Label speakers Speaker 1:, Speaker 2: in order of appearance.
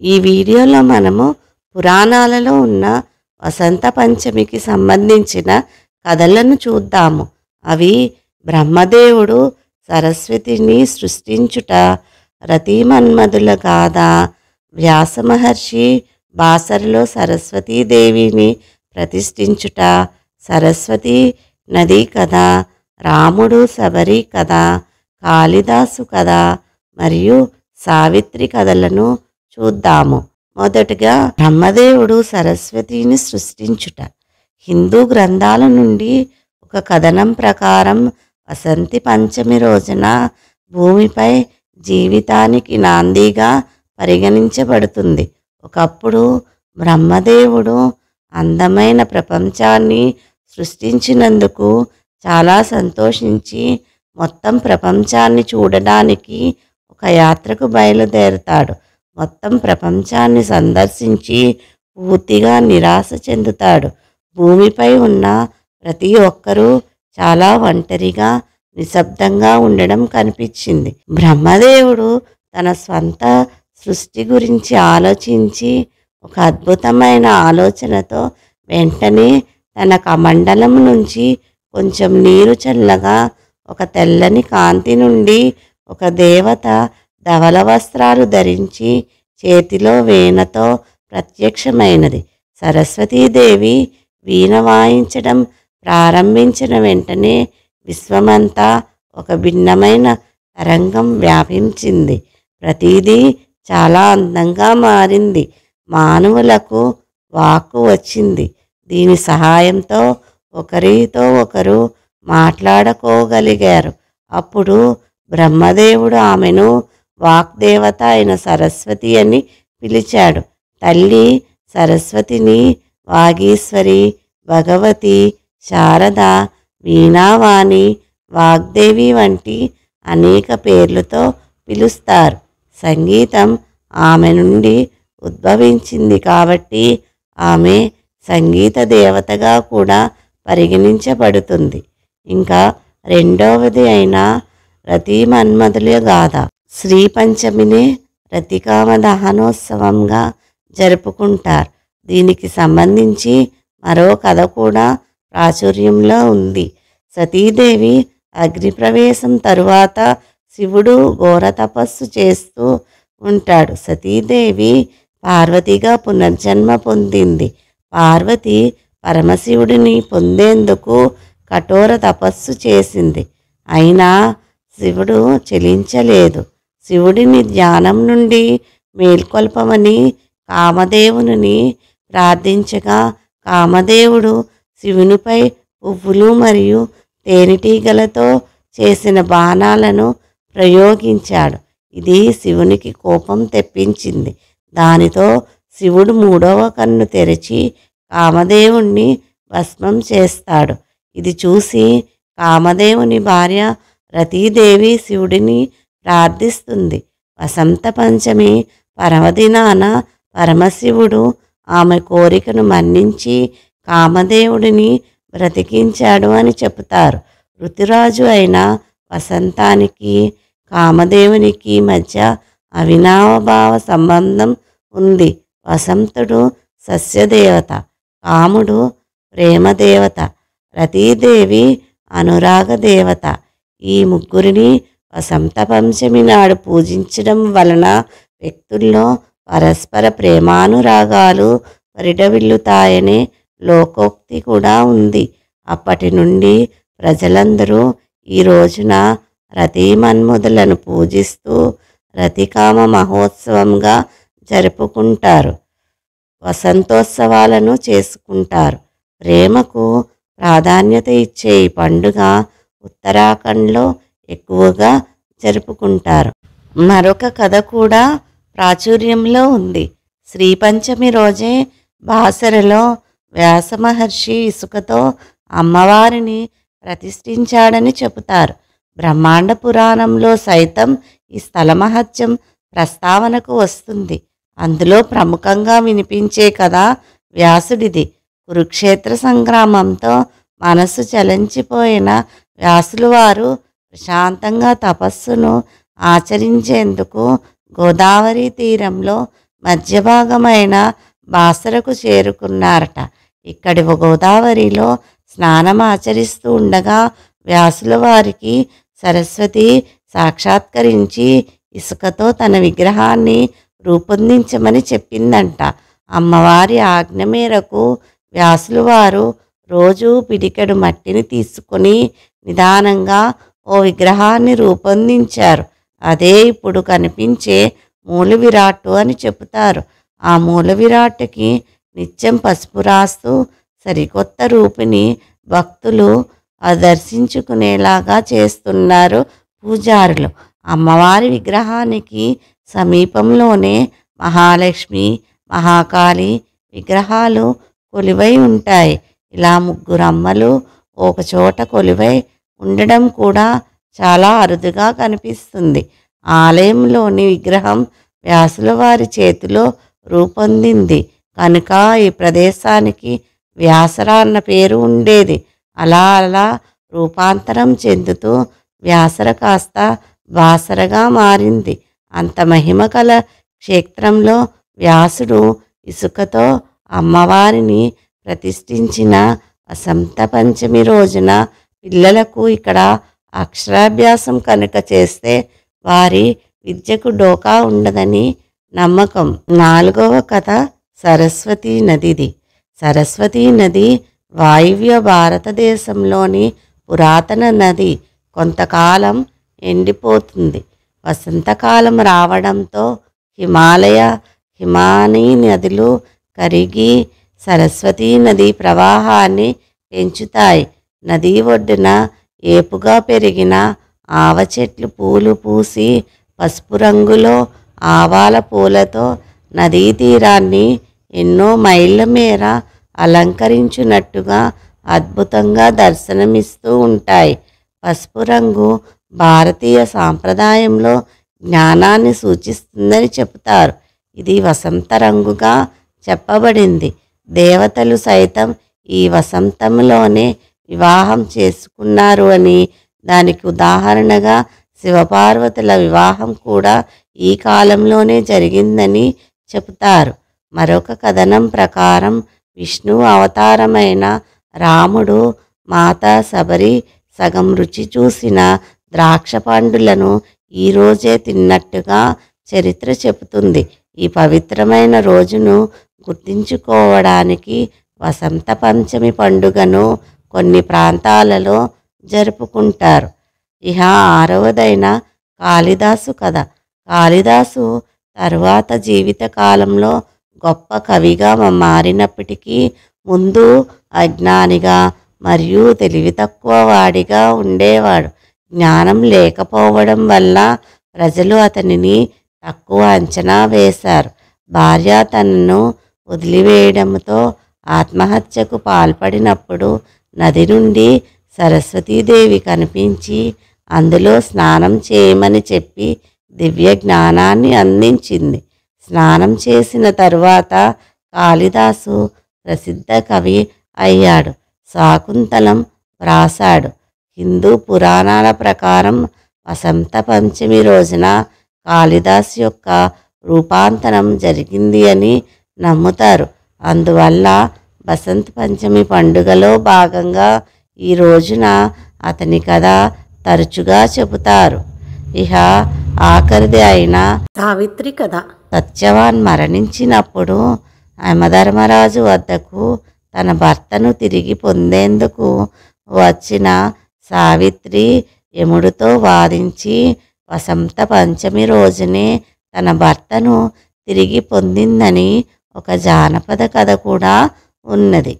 Speaker 1: ఈ వీడియోలో మనము పురాణాలలో ఉన్న వసంత పంచమికి సంబంధించిన కథలను చూద్దాము. అవి బ్రహ్మదేవుడు సరస్వతిని సృష్టించుట, రతిమన్మధుల గాథ, వ్యాస మహర్షి బాసరలో సరస్వతీదేవిని ప్రతిష్ఠించుట, సరస్వతి నది కథ, రాముడు శబరి కథ, కాళిదాసు కథ మరియు సావిత్రి కథలను చూద్దాము. మొదటగా బ్రహ్మదేవుడు సరస్వతిని సృష్టించుట. హిందూ గ్రంథాల నుండి ఒక కథనం ప్రకారం వసంతి పంచమి రోజున భూమిపై జీవితానికి నాందిగా పరిగణించబడుతుంది. ఒకప్పుడు బ్రహ్మదేవుడు అందమైన ప్రపంచాన్ని సృష్టించినందుకు చాలా సంతోషించి మొత్తం ప్రపంచాన్ని చూడడానికి ఒక యాత్రకు బయలుదేరుతాడు. మొత్తం ప్రపంచాన్ని సందర్శించి పూర్తిగా నిరాశ చెందుతాడు. భూమిపై ఉన్న ప్రతి ఒక్కరూ చాలా ఒంటరిగా నిశ్శబ్దంగా ఉండడం కనిపించింది. బ్రహ్మదేవుడు తన స్వంత సృష్టి గురించి ఆలోచించి ఒక అద్భుతమైన ఆలోచనతో వెంటనే తన కమండలం నుంచి కొంచెం నీరు చల్లగా ఒక తెల్లని కాంతి నుండి ఒక దేవత ధవల వస్త్రాలు ధరించి చేతిలో వీణతో ప్రత్యక్షమైనది. సరస్వతీదేవి వీణ వాయించడం ప్రారంభించిన వెంటనే విశ్వమంతా ఒక భిన్నమైన తరంగం వ్యాపించింది. ప్రతిదీ చాలా అందంగా మారింది. మానవులకు వాక్కు వచ్చింది. దీని సహాయంతో ఒకరితో ఒకరు మాట్లాడుకోగలిగారు. అప్పుడు బ్రహ్మదేవుడు ఆమెను వాగ్దేవత అయిన సరస్వతి అని పిలిచాడు. తల్లి సరస్వతిని వాగీశ్వరి, భగవతి, శారద, వీణావాణి, వాగ్దేవి వంటి అనేక పేర్లతో పిలుస్తారు. సంగీతం ఆమె నుండి ఉద్భవించింది కాబట్టి ఆమె సంగీత దేవతగా కూడా పరిగణించబడుతుంది. ఇంకా రెండవది అయిన రతిమన్మధుల గాథ. శ్రీ పంచమిని రతికామ దహనోత్సవంగా జరుపుకుంటారు. దీనికి సంబంధించి మరో కథ కూడా ప్రాచుర్యంలో ఉంది. సతీదేవి అగ్నిప్రవేశం తరువాత శివుడు ఘోర తపస్సు చేస్తూ ఉంటాడు. సతీదేవి పార్వతిగా పునర్జన్మ పొందింది. పార్వతి పరమశివుడిని పొందేందుకు కఠోర తపస్సు చేసింది. అయినా శివుడు చెలించలేదు. శివుడిని ధ్యానం నుండి మేల్కొల్పమని కామదేవుని ప్రార్థించగా కామదేవుడు శివునిపై పువ్వులు మరియు తేనెటీగలతో చేసిన బాణాలను ప్రయోగించాడు. ఇది శివునికి కోపం తెప్పించింది. దానితో శివుడు మూడవ కన్ను తెరిచి కామదేవుణ్ణి భస్మం చేస్తాడు. ఇది చూసి కామదేవుని భార్య రతీదేవి శివుడిని ప్రార్థిస్తుంది. వసంత పంచమి పర్వదినాన పరమశివుడు ఆమె కోరికను మన్నించి కామదేవుడిని బ్రతికించాడు అని చెబుతారు. ఋతురాజు అయిన వసంతానికి కామదేవునికి మధ్య అవినాభావ సంబంధం ఉంది. వసంతుడు సస్యదేవత, కాముడు ప్రేమదేవత, రతీదేవి అనురాగ దేవత. ఈ ముగ్గురిని వసంత పంచమి నాడు పూజించడం వలన వ్యక్తుల్లో పరస్పర ప్రేమానురాగాలు పరిఢవిల్లుతాయనే లోకోక్తి కూడా ఉంది. అప్పటి నుండి ప్రజలందరూ ఈ రోజున రతిమన్మధులను పూజిస్తూ రతికామ మహోత్సవంగా జరుపుకుంటారు. వసంతోత్సవాలను చేసుకుంటారు. ప్రేమకు ప్రాధాన్యత ఇచ్చే ఈ పండుగ ఉత్తరాఖండ్లో ఎక్కువగా జరుపుకుంటారు. మరొక కథ కూడా ప్రాచుర్యంలో ఉంది. శ్రీ పంచమి రోజే బాసరలో వ్యాస మహర్షి ఇసుకతో అమ్మవారిని ప్రతిష్ఠించాడని చెబుతారు. బ్రహ్మాండ పురాణంలో సైతం ఈ స్థల మహత్యం ప్రస్తావనకు వస్తుంది. అందులో ప్రముఖంగా వినిపించే కథ వ్యాసుడిది. కురుక్షేత్ర సంగ్రామంతో మనసు చలించిపోయిన వ్యాసులు వారు ప్రశాంతంగా తపస్సును ఆచరించేందుకు గోదావరి తీరంలో మధ్య భాగమైన బాసరకు చేరుకున్నారట. ఇక్కడి గోదావరిలో స్నానం ఆచరిస్తూ ఉండగా వ్యాసుల వారికి సరస్వతి సాక్షాత్కరించి ఇసుకతో తన విగ్రహాన్ని రూపొందించమని చెప్పిందంట. అమ్మవారి ఆజ్ఞ మేరకు వ్యాసుల వారు రోజు పిడికెడు మట్టిని తీసుకొని నిదానంగా ఓ విగ్రహాన్ని రూపొందించారు. అదే ఇప్పుడు కనిపించే మూల విరాట్టు అని చెబుతారు. ఆ మూల విరాట్టుకి నిత్యం పసుపు రాస్తూ సరికొత్త రూపిని భక్తులు దర్శించుకునేలాగా చేస్తున్నారు పూజారులు. అమ్మవారి విగ్రహానికి సమీపంలోనే మహాలక్ష్మి, మహాకాళి విగ్రహాలు కొలువై ఉంటాయి. ఇలా ముగ్గురు అమ్మలు ఒకచోట కొలువై ఉండడం కూడా చాలా అరుదుగా కనిపిస్తుంది. ఆలయంలోని విగ్రహం వ్యాసుల వారి చేతిలో రూపొందింది కనుక ఈ ప్రదేశానికి వ్యాసర అన్న పేరు ఉండేది. అలా అలా రూపాంతరం చెందుతూ వ్యాసర కాస్త బాసరగా మారింది. అంత మహిమ కల క్షేత్రంలో వ్యాసుడు ఇసుకతో అమ్మవారిని ప్రతిష్ఠించిన వసంత పంచమి రోజున పిల్లలకు ఇక్కడ అక్షరాభ్యాసం కనుక చేస్తే వారి విద్యకు డోకా ఉండదని నమ్మకం. 4వ కథ సరస్వతీ నదిది. సరస్వతీ నది వాయువ్య భారతదేశంలోని పురాతన నది. కొంతకాలం ఎండిపోతుంది. వసంతకాలం రావడంతో హిమానీ నదులు కరిగి సరస్వతీ నది ప్రవాహాన్ని పెంచుతాయి. నదీ ఒడ్డున ఏపుగా పెరిగిన ఆవ చెట్లు పూలు పూసి పసుపు రంగులో ఆవాల పూలతో నదీ తీరాన్ని ఎన్నో మైళ్ళ మేర అలంకరించినట్టుగా అద్భుతంగా దర్శనమిస్తూ ఉంటాయి. పసుపు రంగు భారతీయ సాంప్రదాయంలో జ్ఞానాన్ని సూచిస్తుందని చెబుతారు. ఇది వసంత రంగుగా చెప్పబడింది. దేవతలు సైతం ఈ వసంతంలోనే వివాహం చేసుకున్నారు అని, దానికి ఉదాహరణగా శివపార్వతుల వివాహం కూడా ఈ కాలంలోనే జరిగిందని చెబుతారు. మరొక కథనం ప్రకారం విష్ణువు అవతారమైన రాముడు మాత శబరి సగం రుచి చూసిన ద్రాక్ష పండులను ఈరోజే తిన్నట్టుగా చరిత్ర చెబుతుంది. ఈ పవిత్రమైన రోజును గుర్తించుకోవడానికి వసంత పంచమి పండుగను కొన్ని ప్రాంతాలలో జరుపుకుంటారు. ఇహ 6వదైన కాళిదాసు కథ. కాళిదాసు తరువాత జీవిత కాలంలో గొప్ప కవిగా మారినప్పటికీ ముందు అజ్ఞానిగా మరియు తెలివి తక్కువ వాడిగా ఉండేవాడు. జ్ఞానం లేకపోవడం వల్ల ప్రజలు అతనిని తక్కువ అంచనా వేశారు. భార్య తనను వదిలివేయడంతో ఆత్మహత్యకు పాల్పడినప్పుడు నది నుండి సరస్వతీదేవి కనిపించి అందులో స్నానం చేయమని చెప్పి దివ్య జ్ఞానాన్ని అందించింది. స్నానం చేసిన తరువాత కాళిదాసు ప్రసిద్ధ కవి అయ్యాడు. శాకుంతలం వ్రాసాడు. హిందూ పురాణాల ప్రకారం వసంత పంచమి రోజున కాళిదాసు యొక్క రూపాంతరం జరిగింది అని నమ్ముతారు. అందువల్ల వసంత పంచమి పండుగలో భాగంగా ఈ రోజున అతని కథ తరచుగా చెబుతారు. ఇహ ఆఖరిది అయిన సావిత్రి కథ. సత్యవాన్ మరణించినప్పుడు యమధర్మరాజు వద్దకు తన భర్తను తిరిగి పొందేందుకు వచ్చిన సావిత్రి యముడితో వాదించి వసంత పంచమి రోజునే తన భర్తను తిరిగి పొందిందని ఒక జానపద కథ కూడా ఉన్నది.